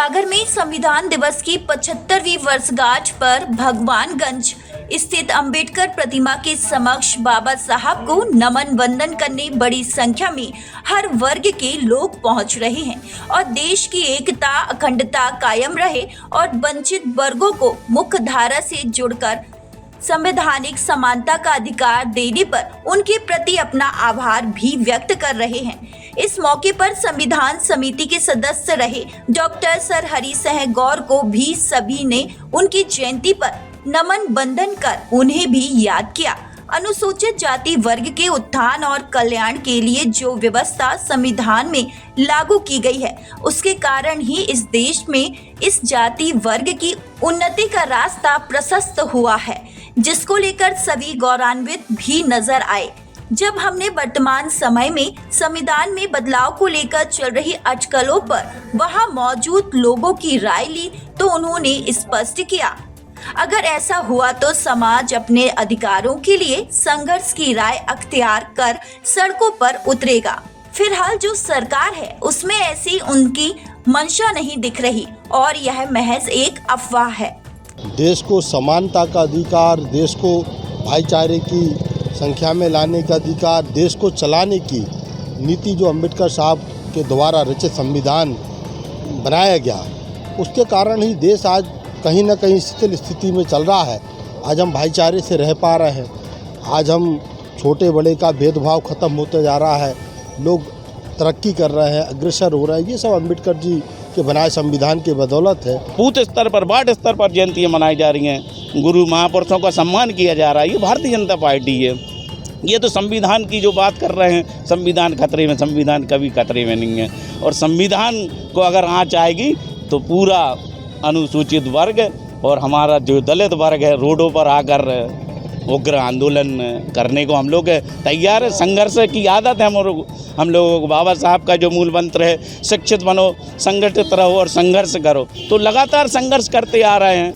सागर में संविधान दिवस की 75वीं वर्षगांठ पर भगवानगंज स्थित अंबेडकर प्रतिमा के समक्ष बाबा साहब को नमन वंदन करने बड़ी संख्या में हर वर्ग के लोग पहुंच रहे हैं और देश की एकता अखंडता कायम रहे और वंचित वर्गों को मुख्य धारा से जोड़कर संवैधानिक समानता का अधिकार देने पर उनके प्रति अपना आभार भी व्यक्त कर रहे हैं। इस मौके पर संविधान समिति के सदस्य रहे डॉक्टर सर हरि सिंह गौर को भी सभी ने उनकी जयंती पर नमन बंधन कर उन्हें भी याद किया। अनुसूचित जाति वर्ग के उत्थान और कल्याण के लिए जो व्यवस्था संविधान में लागू की गई है, उसके कारण ही इस देश में इस जाति वर्ग की उन्नति का रास्ता प्रशस्त हुआ है, जिसको लेकर सभी गौरवान्वित भी नजर आए। जब हमने वर्तमान समय में संविधान में बदलाव को लेकर चल रही अटकलों पर वहां मौजूद लोगों की राय ली तो उन्होंने स्पष्ट किया, अगर ऐसा हुआ तो समाज अपने अधिकारों के लिए संघर्ष की राय अख्तियार कर सड़कों पर उतरेगा। फिलहाल जो सरकार है उसमें ऐसी उनकी मंशा नहीं दिख रही और यह महज एक अफवाह है। देश को समानता का अधिकार, देश को भाईचारे की संख्या में लाने का अधिकार, देश को चलाने की नीति जो अंबेडकर साहब के द्वारा रचित संविधान बनाया गया, उसके कारण ही देश आज कहीं ना कहीं शिथिल स्थिति में चल रहा है। आज हम भाईचारे से रह पा रहे हैं, आज हम छोटे बड़े का भेदभाव खत्म होते जा रहा है, लोग तरक्की कर रहे हैं, अग्रसर हो रहे हैं। ये सब अंबेडकर जी के बनाए संविधान की बदौलत है। बूथ स्तर पर, वार्ड स्तर पर जयंतियाँ मनाई जा रही हैं, गुरु महापुरुषों का सम्मान किया जा रहा है। ये भारतीय जनता पार्टी है। ये तो संविधान की जो बात कर रहे हैं, संविधान खतरे में, संविधान कभी खतरे में नहीं है। और संविधान को अगर आँच आएगी तो पूरा अनुसूचित वर्ग और हमारा जो दलित वर्ग है रोडों पर आकर उग्र आंदोलन करने को हम लोग तैयार है। संघर्ष की आदत है हम लोगों को। बाबा साहब का जो मूल मंत्र है, शिक्षित बनो, संगठित रहो और संघर्ष करो, तो लगातार संघर्ष करते आ रहे हैं।